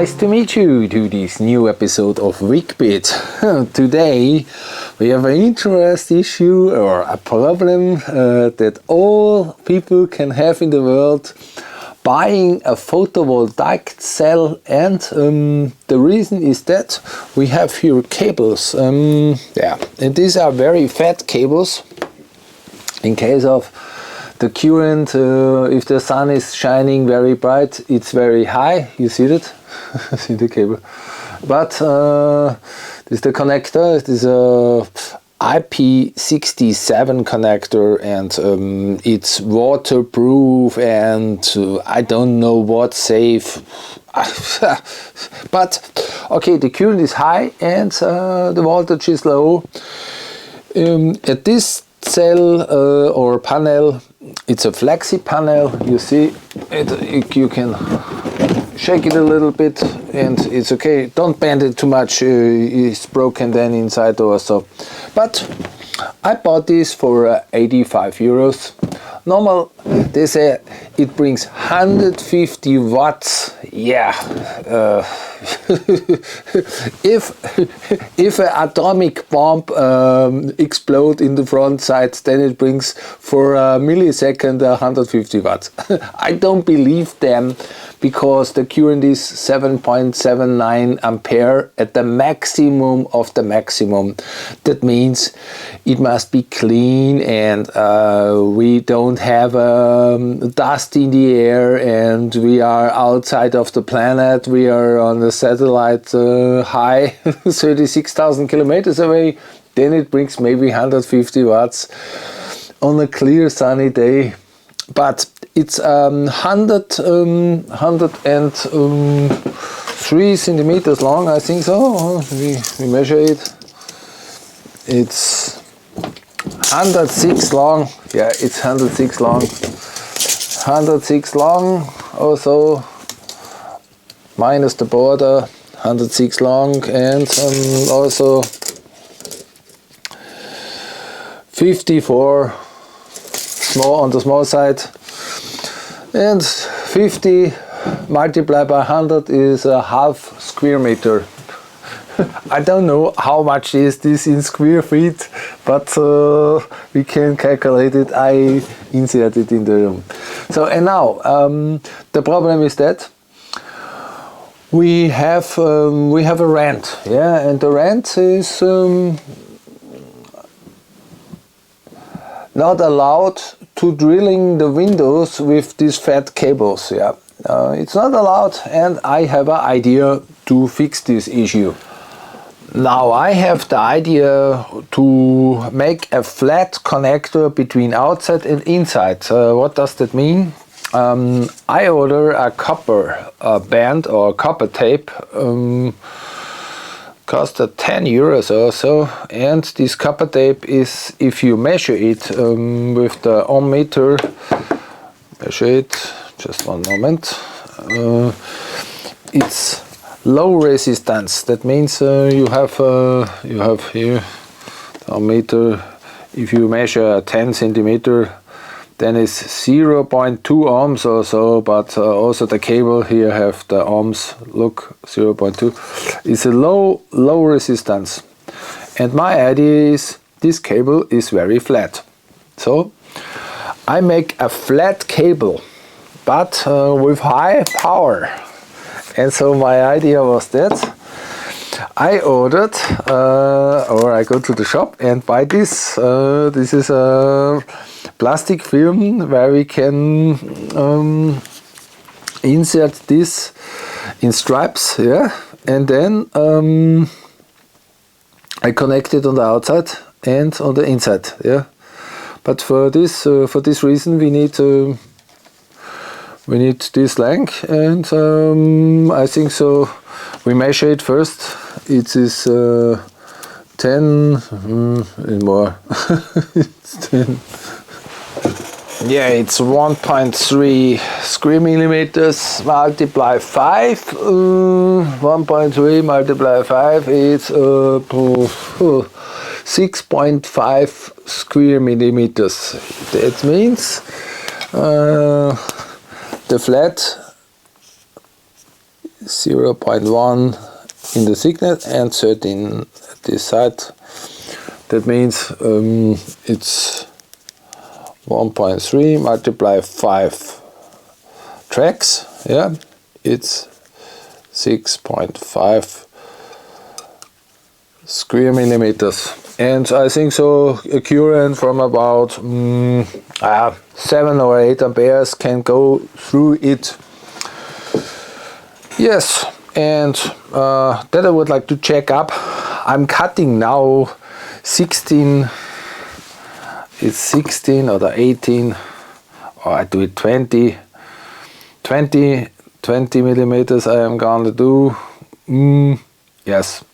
Nice to meet you to this new episode of Wigbit. Today we have an interest issue or a problem that all people can have in the world, buying a photovoltaic cell, and the reason is that we have here cables. And these are very fat cables. In case of the current, if the sun is shining very bright, it's very high. You see that? See the cable. But this is the connector. It is a IP67 connector, and it's waterproof and I don't know what, safe. But okay, the current is high and the voltage is low. At this cell or panel, it's a flexi panel. You see it, you can shake it a little bit and it's okay. Don't bend it too much, it's broken then inside or so. But I bought this for 85 euros. Normal, they say it brings 150 watts. Yeah, if an atomic bomb explode in the front side, then it brings for a millisecond 150 watts. I don't believe them, because the current is 7.79 ampere at the maximum of the maximum. That means it must be clean, and we don't have dust in the air, and we are outside of the planet. We are on a satellite high 36,000 kilometers away. Then it brings maybe 150 watts on a clear sunny day. But it's 103 centimeters long, I think so. We measure it. It's 106 long. Yeah, it's 106 long. 106 long, also minus the border. 106 long, and also 54 small on the small side, and 50 multiplied by 100 is a half square meter. I don't know how much is this in square feet, but we can calculate it. I insert it in the room. So, and now the problem is that we have a rent, yeah, and the rent is not allowed to drilling the windows with these fat cables. Yeah, it's not allowed, and I have an idea to fix this issue. Now I have the idea to make a flat connector between outside and inside. What does that mean? I order a copper band or copper tape, cost 10 euros or so, and this copper tape is, if you measure it with the ohm meter, measure it, just one moment, it's low resistance. That means you have here the ohm meter. If you measure 10 centimeter, then it's 0.2 ohms or so, but also the cable here have the ohms, look, 0.2. It's a low resistance. And my idea is this cable is very flat. So I make a flat cable, but with high power. And so my idea was that I ordered, or I go to the shop and buy this. This is a plastic film where we can insert this in stripes, yeah, and then I connect it on the outside and on the inside, yeah. But for this reason we need this length, and I think so. We measure it first. It is 10 and more. It's 10. Yeah, it's 1.3 square millimeters multiply 5. 1.3 multiply 5 is 6.5 square millimeters. That means the flat 0.1 in the thickness and 13 at this side. That means it's 1.3 multiply 5 tracks. Yeah, it's 6.5 square millimeters. And I think so a current from about 7 or 8 amperes can go through it. Yes, and that I would like to check up. I'm cutting now 16, it's 16 or the 18, or I do it 20 millimeters I am gonna do. Yes,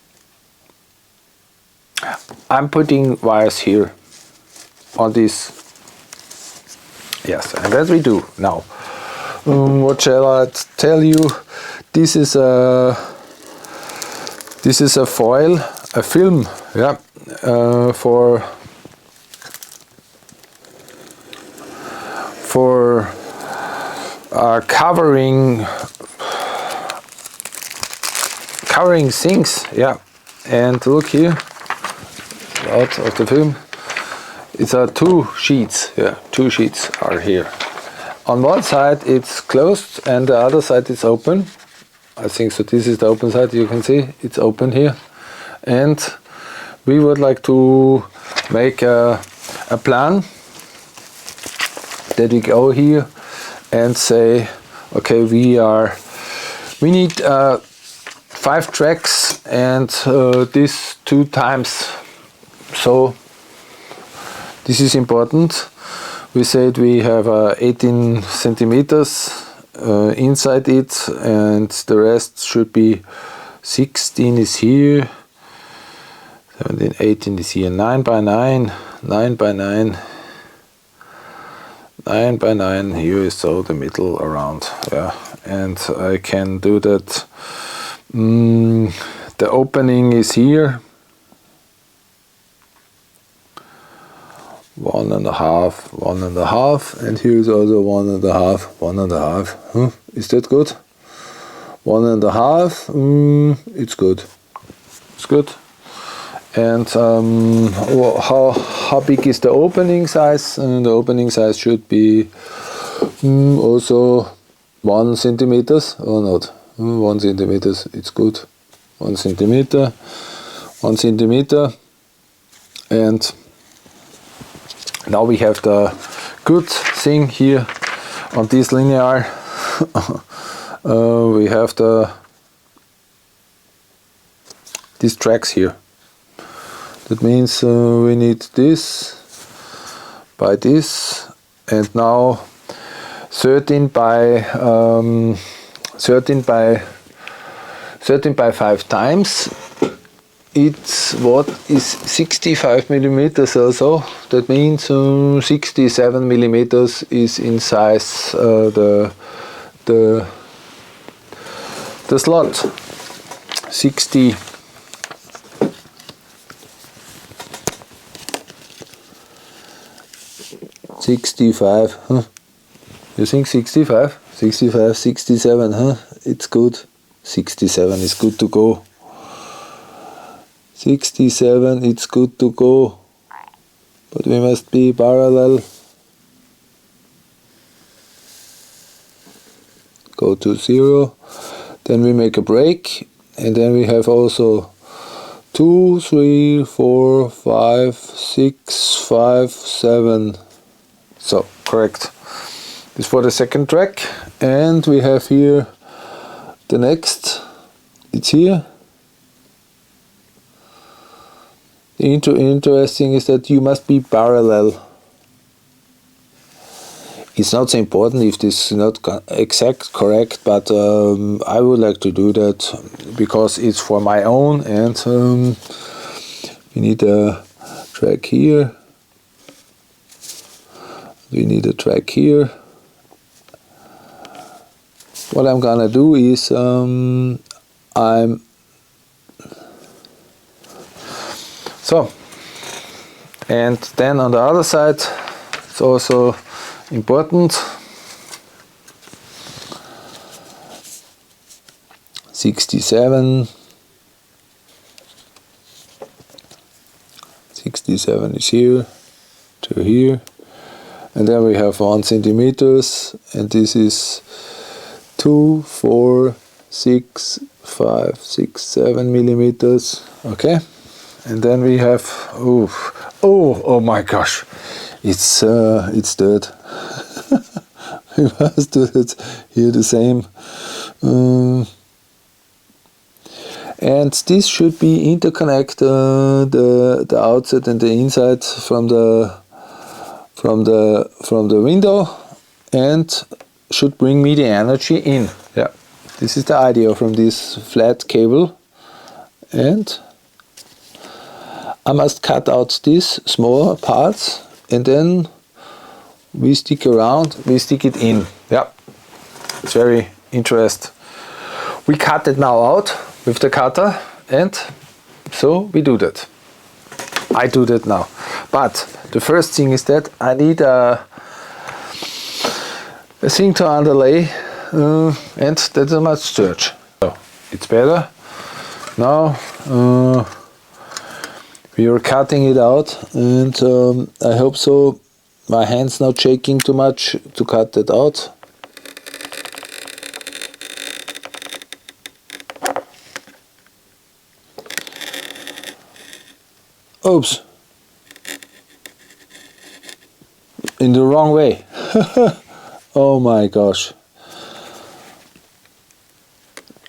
I'm putting wires here on this. Yes, and that we do now. What shall I tell you? This is a foil, a film, yeah, for covering things, yeah. And look here, out of the film. It's 2 sheets, yeah, 2 sheets are here. On one side it's closed and the other side is open. I think so. This is the open side, you can see it's open here. And we would like to make a plan that we go here and say, okay, we need 5 tracks and this 2 times. So this is important. We said we have 18 centimeters inside it, and the rest should be 16 is here, 17, 18 is here, 9 by 9, 9 by 9, 9 by 9 here is so the middle around, yeah, and I can do that. The opening is here, 1.5, 1.5, and here is also 1.5, 1.5. Is that good? 1.5. It's good. It's good. And how big is the opening size? The opening size should be also 1 centimeters or not? 1 centimeters. It's good. 1 centimeter. 1 centimeter. And now we have the good thing here on this linear. We have these tracks here. That means we need this by this, and now 13 by 5 times. It's what is 65 millimeters or so. That means 67 millimeters is in size the slot. 65, huh? You think 65? 65, 67, huh? It's good. 67 is good to go. 67, it's good to go. But we must be parallel. Go to 0. Then we make a break. And then we have also 2, 3, 4, 5, 6, 5, 7. So, correct. This is for the second track. And we have here the next. It's here. Interesting is that you must be parallel. It's not so important if this is not exact correct, but I would like to do that because it's for my own, and we need a track here. We need a track here. What I'm gonna do is so, and then on the other side, it's also important. 67. 67 is here to here, and then we have 1 centimeters, and this is 2, 4, 6, 5, 6, 7 millimeters. Okay, and then we have oh my gosh, it's dirt. We must do it here the same. And this should be interconnect the outside and the inside from the window, and should bring me the energy in. Yeah, this is the idea from this flat cable. And I must cut out these smaller parts, and then we stick it in. Yeah, it's very interesting. We cut it now out with the cutter, and so we do that. I do that now. But the first thing is that I need a thing to underlay, and that's a must search. So it's better. Now we are cutting it out, and I hope so my hand's not shaking too much to cut that out. Oops, in the wrong way. Oh my gosh.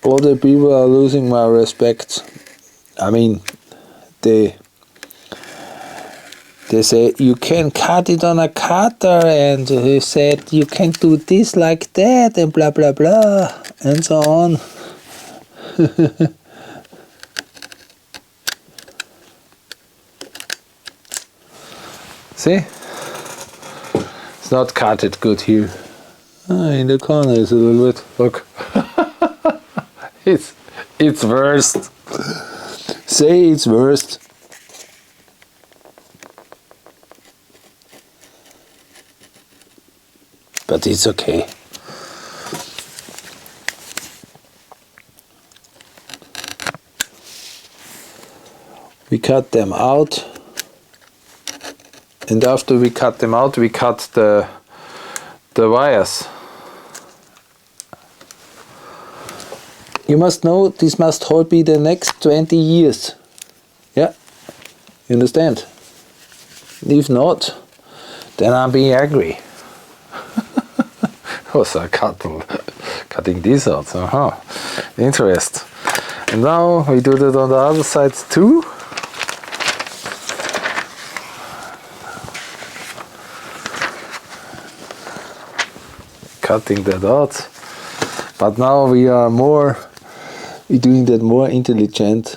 All the people are losing my respect. I mean, they say you can cut it on a cutter, and he said you can do this like that, and blah blah blah, and so on. See? It's not cut it good here. In the corner is a little bit. Look. It's worst. Say it's worst. But it's okay. We cut them out, and after we cut them out, we cut the wires. You must know this must hold me the next 20 years. Yeah, you understand? If not, then I'll be angry. Oh, so cutting this out. Interest. And now we do that on the other side too. Cutting that out. But now we're doing that more intelligent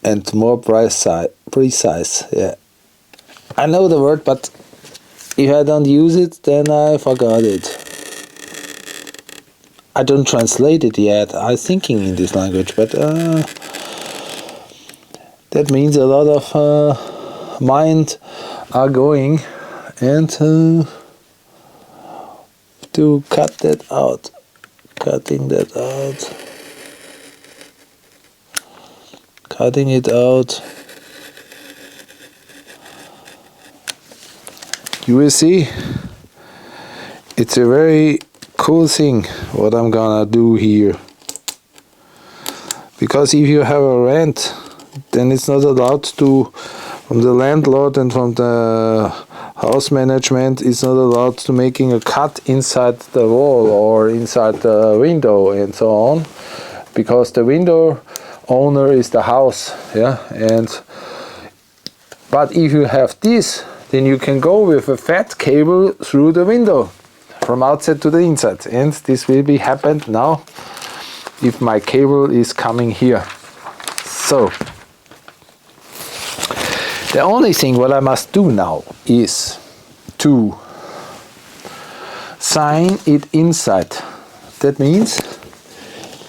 and more precise. Yeah, I know the word, but if I don't use it, then I forgot it. I don't translate it yet. I'm thinking in this language, but that means a lot of mind are going, and to cut that out, cutting that out. Cutting it out. You will see, it's a very cool thing what I'm gonna do here. Because if you have a rent, then it's not allowed to, from the landlord and from the house management, it's not allowed to making a cut inside the wall or inside the window and so on, because the window owner is the house. Yeah, but if you have this, then you can go with a fat cable through the window from outside to the inside, and this will be happened now if my cable is coming here. So the only thing what I must do now is to sign it inside. That means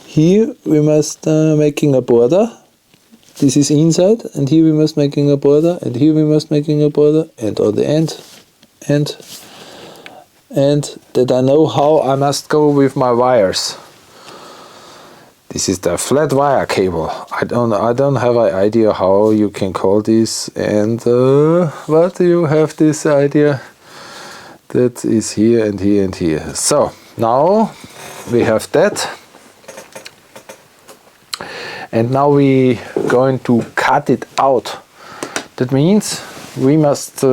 here we must making a border. This is inside, and here we must making a border, and here we must making a border, and on the end, and that I know how I must go with my wires. This is the flat wire cable. I don't have an idea how you can call this, and but you have this idea that is here and here and here. So now we have that, and now we going to cut it out. That means we must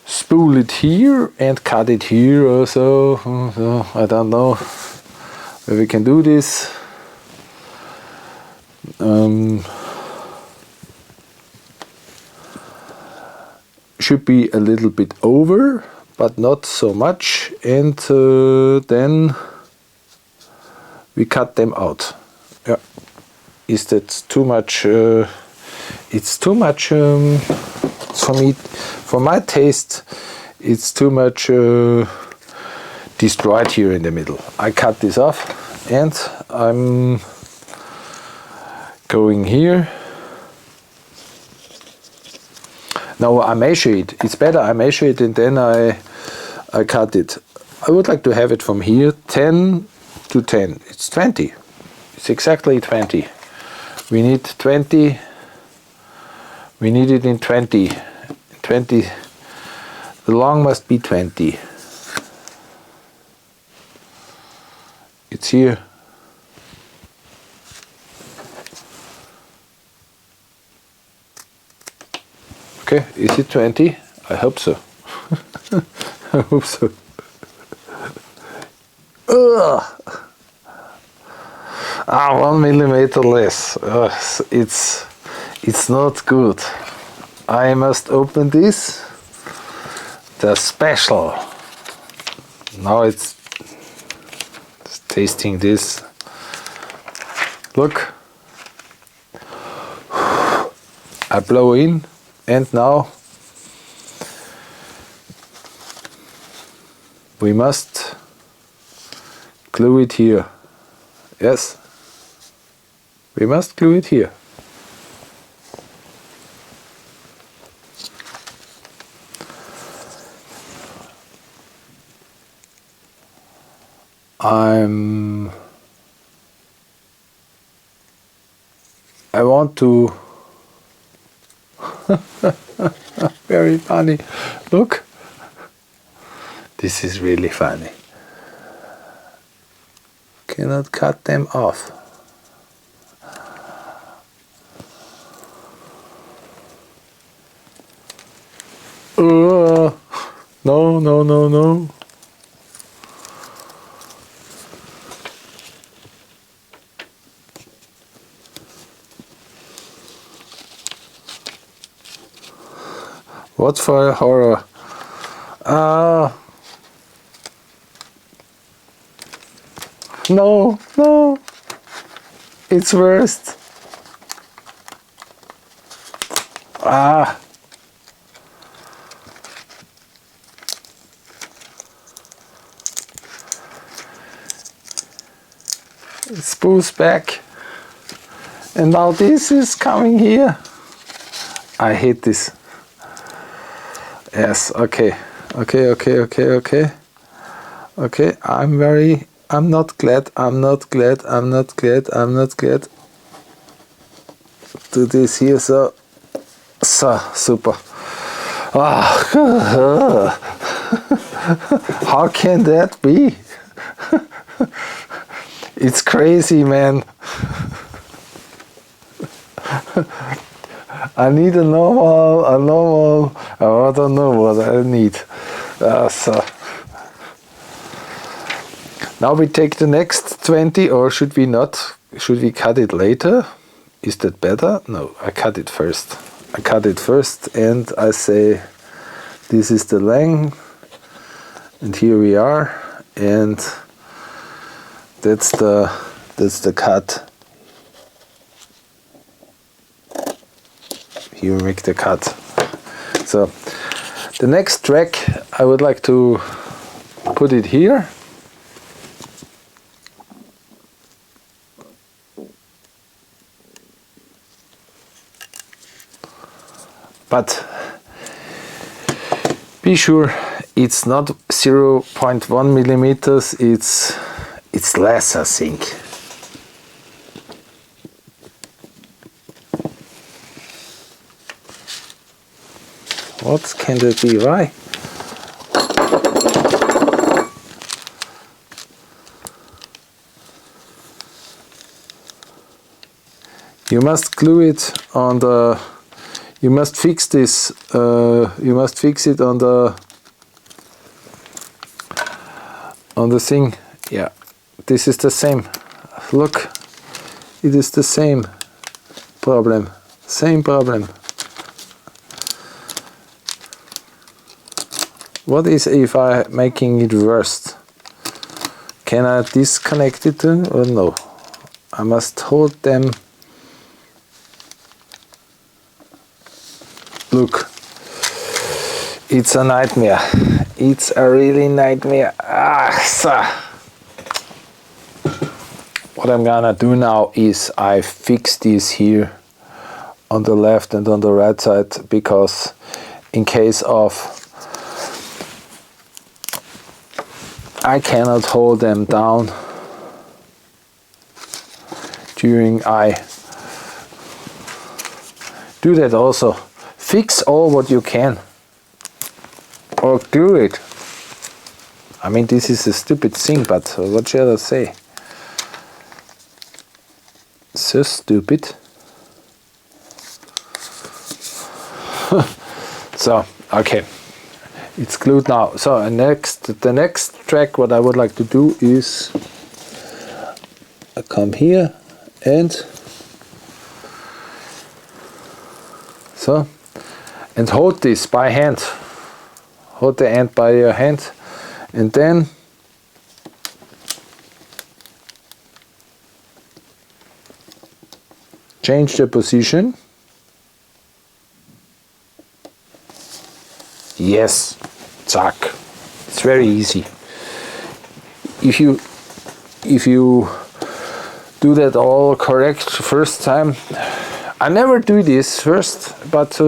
spool it here and cut it here also. So I don't know where we can do this. Should be a little bit over, but not so much, and then we cut them out. Yeah, is that too much? It's too much for me. For my taste, it's too much destroyed here in the middle. I cut this off, and I'm going here. Now I measure it. It's better I measure it and then I cut it. I would like to have it from here 10 to 10. It's 20. It's exactly 20. We need 20. We need it in 20. 20. The long must be 20. It's here. Okay, is it 20? I hope so. I hope so. Ugh. 1 millimeter less. It's not good. I must open this. The special. Now it's tasting this. Look. I blow in, and now we must glue it here. Yes, we must glue it here. I want to very funny. Look, this is really funny. Cannot cut them off. No, no, no, no. What for a horror? No, no. It's worst. It spools back. And now this is coming here. I hate this. Yes, okay. Okay, I'm not glad do this here, so super. How can that be? It's crazy, man. I need a normal, I don't know what I need. So now we take the next 20, or should we not? Should we cut it later? Is that better? No, I cut it first. And I say this is the length, and here we are, and that's the cut. Here we make the cut. So the next track I would like to put it here. But be sure it's not 0.1 millimeters, it's it's less, I think. What can that be? Why? You must glue it on the. You must fix this. You must fix it on the thing. Yeah, this is the same. Look, it is the same problem. Same problem. What is if I making it worse? Can I disconnect it or no? I must hold them. Look, it's a nightmare. It's a really nightmare. What I'm gonna do now is I fix this here on the left and on the right side, because in case of I cannot hold them down during I do that also. Fix all what you can, or glue it. I mean, this is a stupid thing, but what shall I say? So stupid. So, okay, it's glued now. So the next track, what I would like to do is I come here and so. And hold this by hand. Hold the end by your hand, and then change the position. Yes, zack. It's very easy. If you do that all correct first time. I never do this first, but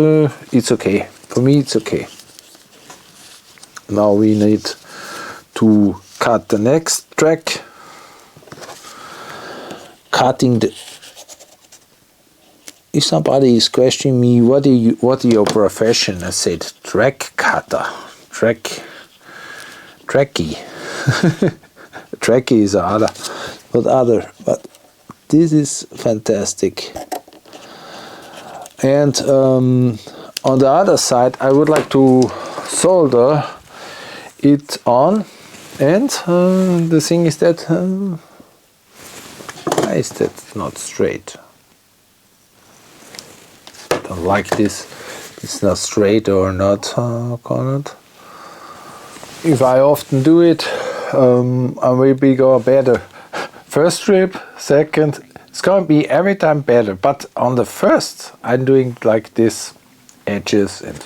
it's okay. For me, it's okay. Now we need to cut the next track. Cutting the. If somebody is questioning me, what is your profession? I said track cutter, tracky. Tracky is other, but this is fantastic. And on the other side, I would like to solder it on, and the thing is that why is that not straight? I don't like this. It's not straight or not, Conrad. If I often do it, I will be go better. First trip, second. It's going to be every time better, but on the first I'm doing like this edges and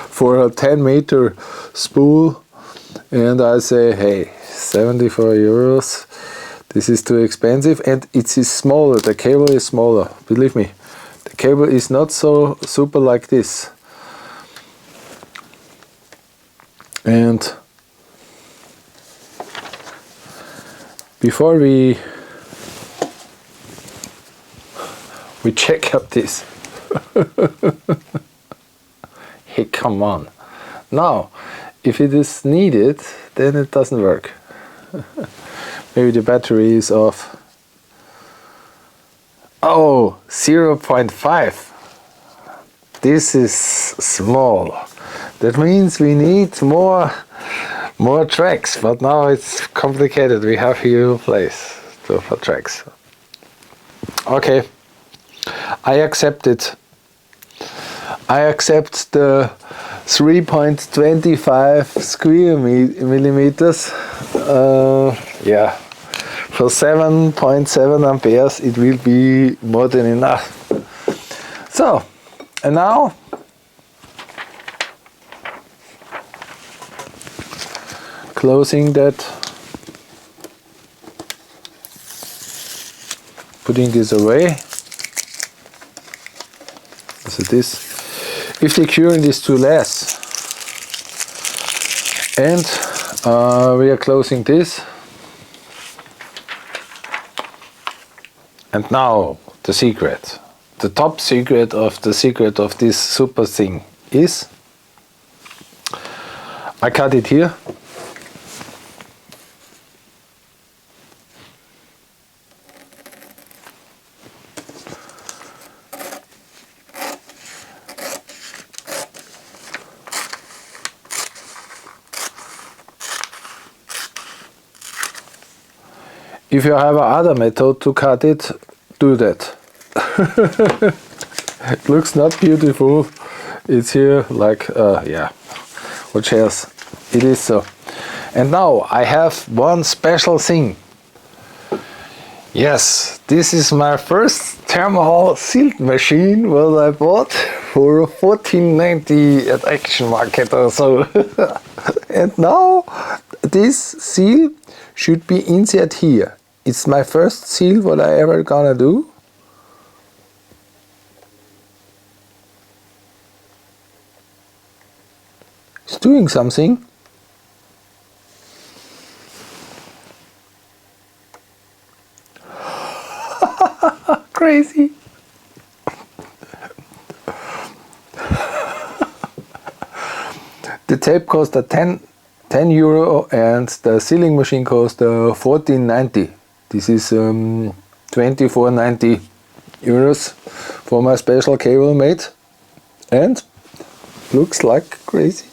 for a 10-meter spool, and I say, hey, 74 euros, this is too expensive, and it is smaller, the cable is smaller, believe me, the cable is not so super like this. And before we check up this. Hey, come on. Now, if it is needed, then it doesn't work. Maybe the battery is off. Oh, 0.5. This is small. That means we need more tracks, but now it's complicated. We have here a place for tracks. Okay. I accept it. I accept the 3.25 square millimeters. Yeah, for 7.7 amperes it will be more than enough. So, and now closing that, putting this away. So this, if the current is too less, and we are closing this, And now the secret. The top secret of this super thing is, I cut it here. If you have another method to cut it, do that. It looks not beautiful. It's here like, yeah, what cares? It is so. And now I have one special thing. Yes, this is my first thermal sealed machine what I bought for $14.90 at Action Market or so. And now this seal should be inside here. It's my first seal what I ever gonna do. It's doing something. Crazy. The tape cost €10 and the sealing machine cost $14.90. This is €24.90 for my special cable made, and looks like crazy.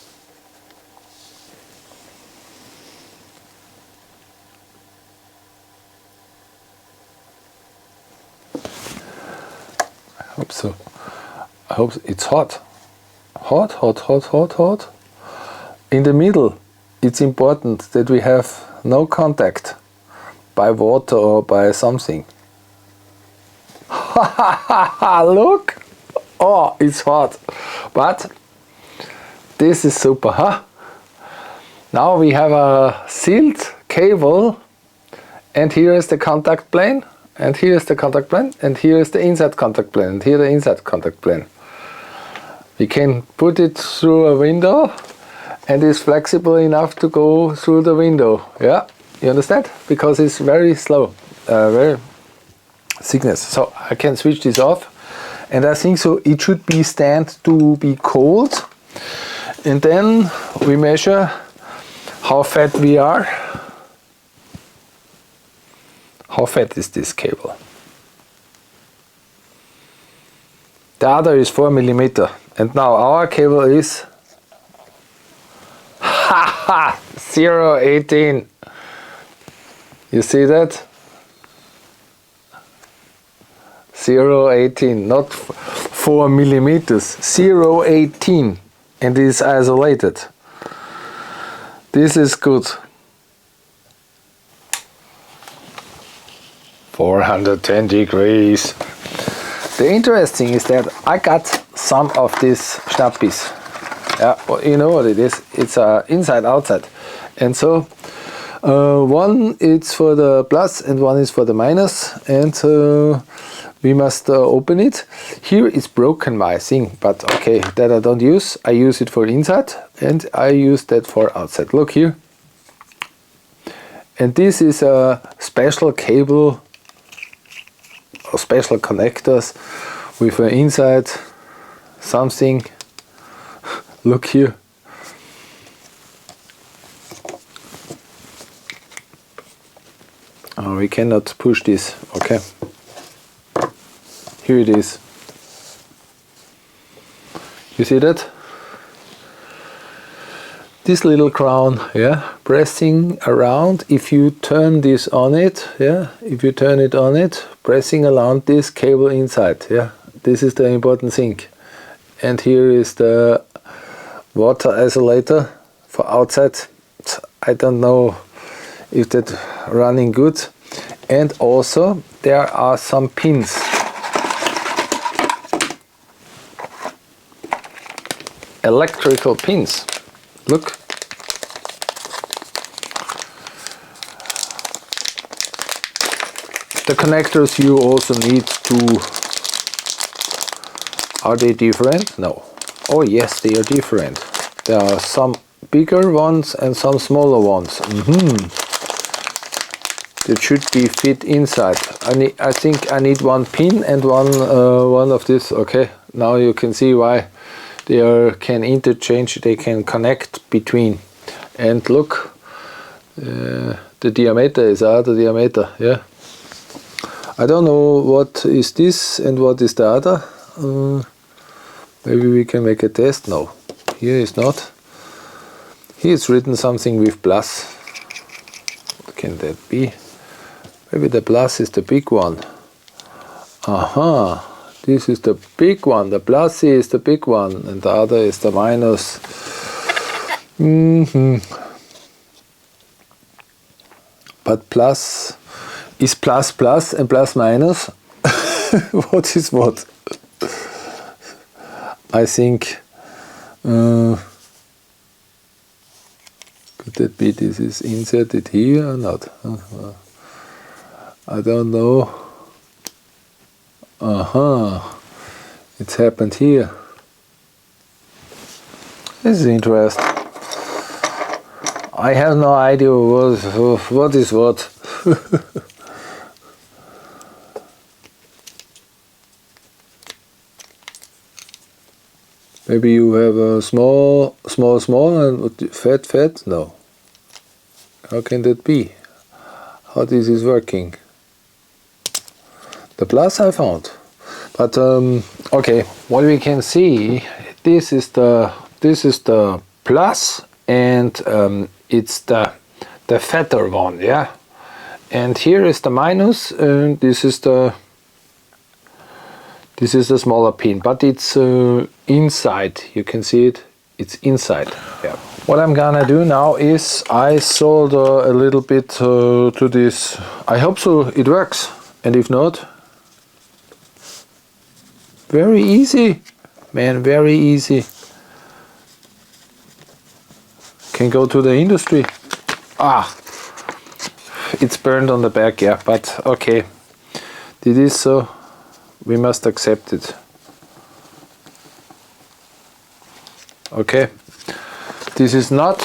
I hope so. I hope it's hot. Hot, hot, hot, hot, hot. In the middle, it's important that we have no contact by water or by something. Look! Oh, it's hot. But this is super, huh? Now we have a sealed cable, and here is the contact plane, and here is the contact plane, and here is the inside contact plane, and here the inside contact plane. We can put it through a window, and it's flexible enough to go through the window. Yeah, you understand? Because it's very slow, very thickness. So I can switch this off, and I think so it should be stand to be cold, and then we measure how fat we are. How fat is this cable? The other is 4 millimeter, and now our cable is 0.18. You see that? 0.18, not 4 millimeters. 0.18, and it is isolated. This is good. 410 degrees. The interesting is that I got some of these Schnappis. Yeah, well, you know what it is. It's inside outside, and so one is for the plus and one is for the minus, and we must open it. Here is broken, my thing, but okay, that I don't use. I use it for inside, and I use that for outside. Look here, and this is a special cable, or special connectors with an inside something. Look here. Oh, we cannot push this. Okay. Here it is. You see that? This little crown, yeah, pressing around. If you turn this on it, yeah, if you turn it on it, pressing around this cable inside, yeah, this is the important thing. And here is the water isolator for outside. I don't know if that running good. And also there are some pins. Electrical pins. Look. The connectors you also need to... Are they different? No. Oh yes, they are different. There are some bigger ones and some smaller ones. that should be fit inside. I think I need one pin and one of this. Okay, now you can see why they can interchange, they can connect between. And look, the diameter is the diameter, yeah. I don't know what is this and what is the other. Maybe we can make a test. No, here is not. Here is written something with plus. What can that be? Maybe the plus is the big one. Aha, this is the big one. The plus is the big one and the other is the minus. But plus is plus plus and plus minus. What is what? I think could that be this is inserted here or not? I don't know. It's happened here. This is interesting. I have no idea what is what. Maybe you have a small and fat. No. How can that be? How this is working? The plus I found, but okay. What we can see, this is the plus, and it's the fatter one, yeah. And here is the minus, and this is the smaller pin, but it's inside. You can see it. It's inside. Yeah. What I'm gonna do now is I solder a little bit to this. I hope so it works, and if not, very easy, man. Very easy. Can go to the industry. It's burned on the back, yeah, but okay. It is so. We must accept it. Okay. This is not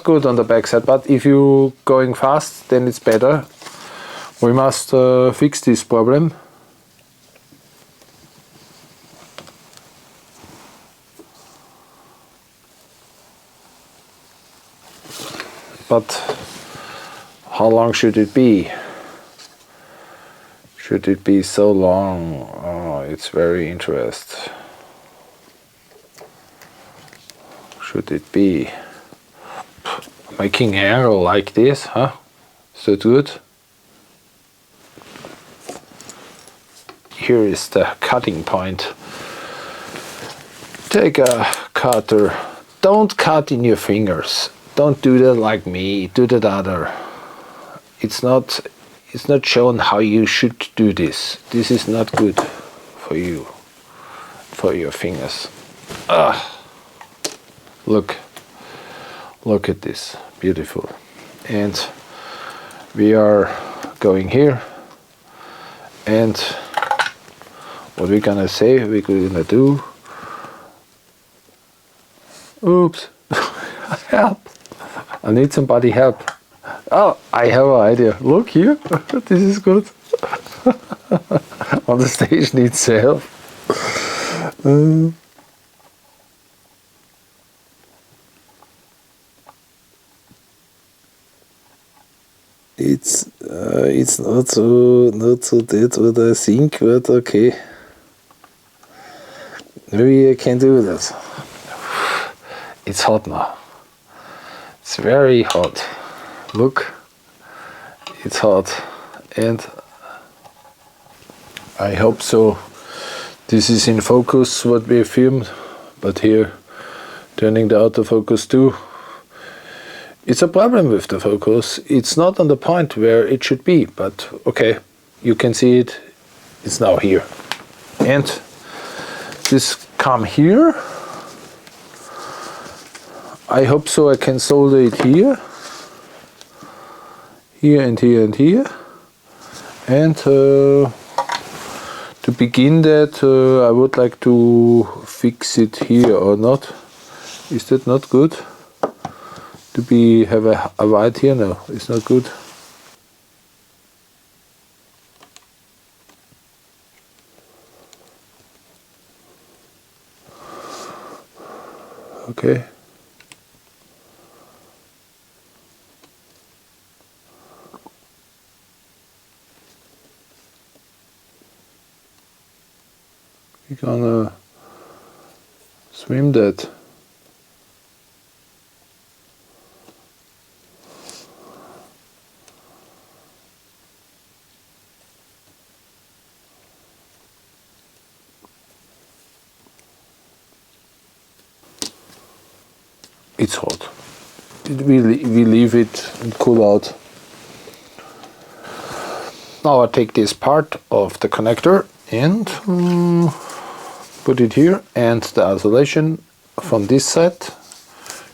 good on the backside, but if you going fast, then it's better. We must fix this problem. But how long should it be? Should it be so long? Oh, it's very interesting. Should it be making angle like this, huh? Is that good? Here is the cutting point. Take a cutter. Don't cut in your fingers. Don't do that like me. Do that other. It's not shown how you should do this. This is not good for you, for your fingers. Look at this, beautiful. And we are going here, and what we're gonna say, we're gonna do. Oops. Help. I need somebody help. Oh, I have an idea. Look here. This is good. On the station itself. It's not so that what I think, but okay. Maybe I can do that. It's hot now. It's very hot. Look, it's hot, and I hope so. This is in focus what we filmed, but here turning the autofocus too. It's a problem with the focus. It's not on the point where it should be, but okay, you can see it. It's now here, and this come here. I hope so I can solder it here. Here and here and here, and to begin that I would like to fix it here or not. Is that not good? To have a white here? No, it's not good. Okay. We're gonna swim that. It's hot. We leave it and cool out. Now I take this part of the connector and put it here, and the isolation from this side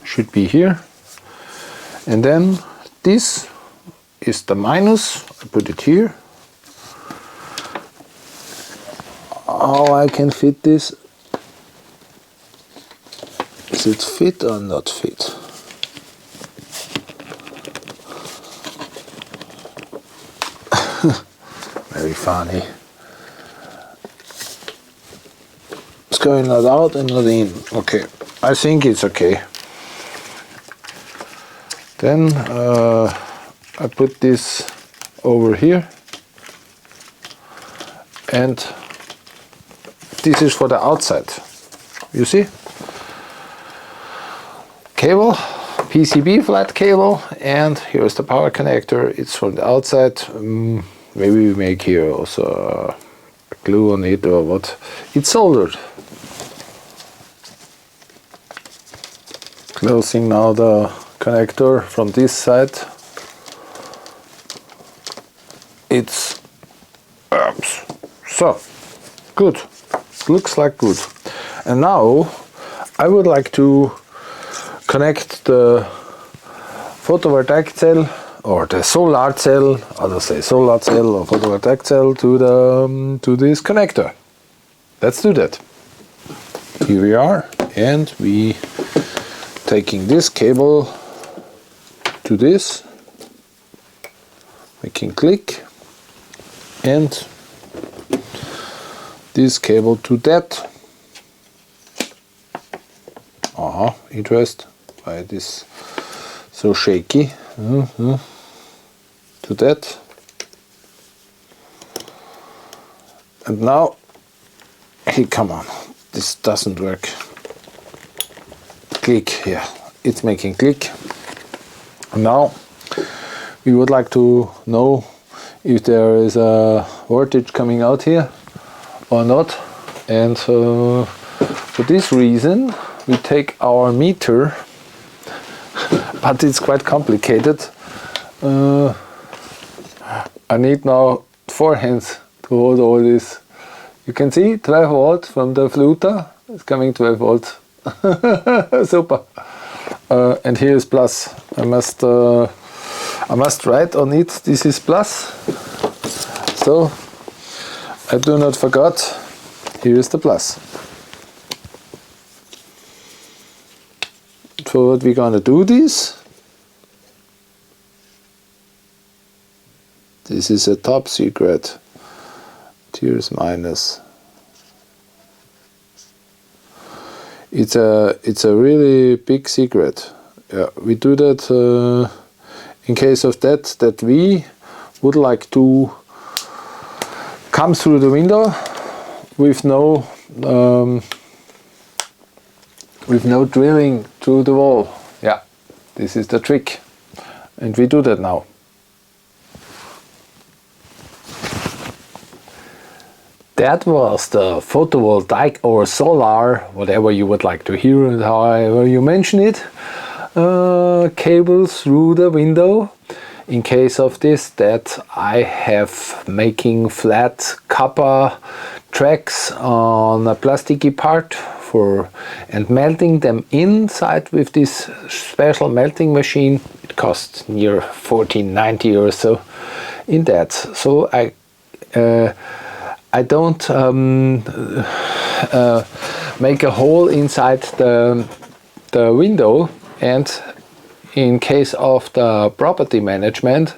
should be here. And then this is the minus. I put it here. How I can fit this? Is it fit or not fit? Very funny. It's going not out and not in. Okay, I think it's okay. Then I put this over here, and this is for the outside. You see? Cable, PCB flat cable, and here's the power connector. It's from the outside. Maybe we make here also a glue on it or what. It's soldered. Closing now the connector from this side. It's so good. Looks like good. And now I would like to connect the photovoltaic cell or the solar cell, others say solar cell or photovoltaic cell, to the to this connector. Let's do that. Here we are, and we taking this cable to this, making click, and this cable to that. Interest. Why it is so shaky. To that. And now, hey, come on, this doesn't work. Click here, it's making click. Now we would like to know if there is a voltage coming out here or not, and for this reason we take our meter, but it's quite complicated. I need now 4 hands to hold all this. You can see 12 volt from the fluter. It's coming 12 volts. Super. And here is plus. I must write on it. This is plus. So I do not forget. Here is the plus. So what we're gonna do this. This is a top secret. Here's minus. It's a really big secret. Yeah, we do that in case of that we would like to come through the window with no drilling through the wall. Yeah, this is the trick, and we do that now. That was the photovoltaic or solar, whatever you would like to hear and however you mention it, cable through the window. In case of this, that I have making flat copper tracks on a plasticky part and melting them inside with this special melting machine. It costs near 14.90 or so in that. So I don't make a hole inside the window, and in case of the property management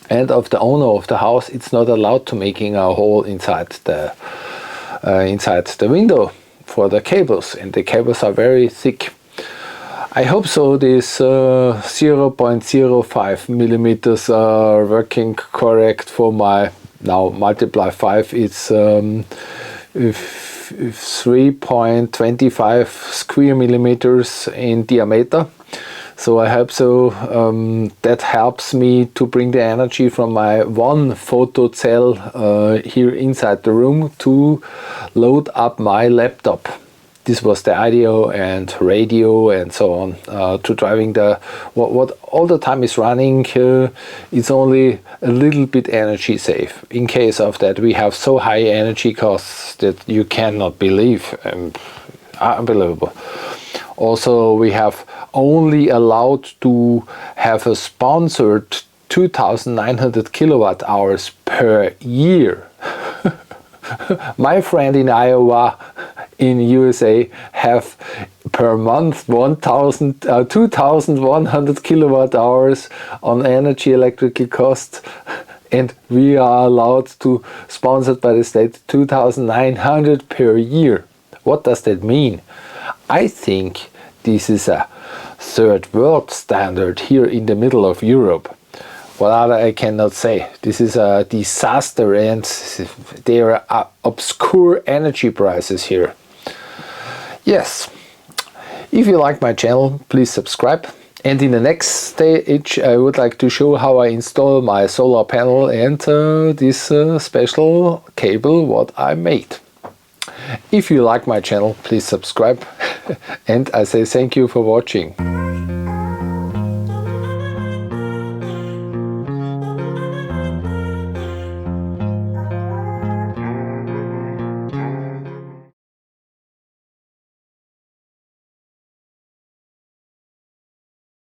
and of the owner of the house, it's not allowed to making a hole inside the window. for the cables, and the cables are very thick. I hope so this 0.05 millimeters are working correct for my, now multiply 5, it's 3.25 square millimeters in diameter. So I hope so. That helps me to bring the energy from my one photo cell here inside the room to load up my laptop. This was the audio and radio and so on, to driving the what all the time is running. It's only a little bit energy safe. In case of that, we have so high energy costs that you cannot believe. Unbelievable. Also, we have only allowed to have a sponsored 2,900 kilowatt hours per year. My friend in Iowa, in USA, have per month 2,100 kilowatt hours on energy electrical cost, and we are allowed to, sponsored by the state, 2,900 per year. What does that mean? I think this is a third world standard here in the middle of Europe. What other I cannot say. This is a disaster, and there are obscure energy prices here. Yes, if you like my channel, please subscribe. And in the next stage, I would like to show how I install my solar panel and this special cable what I made. If you like my channel, please subscribe. And I say thank you for watching.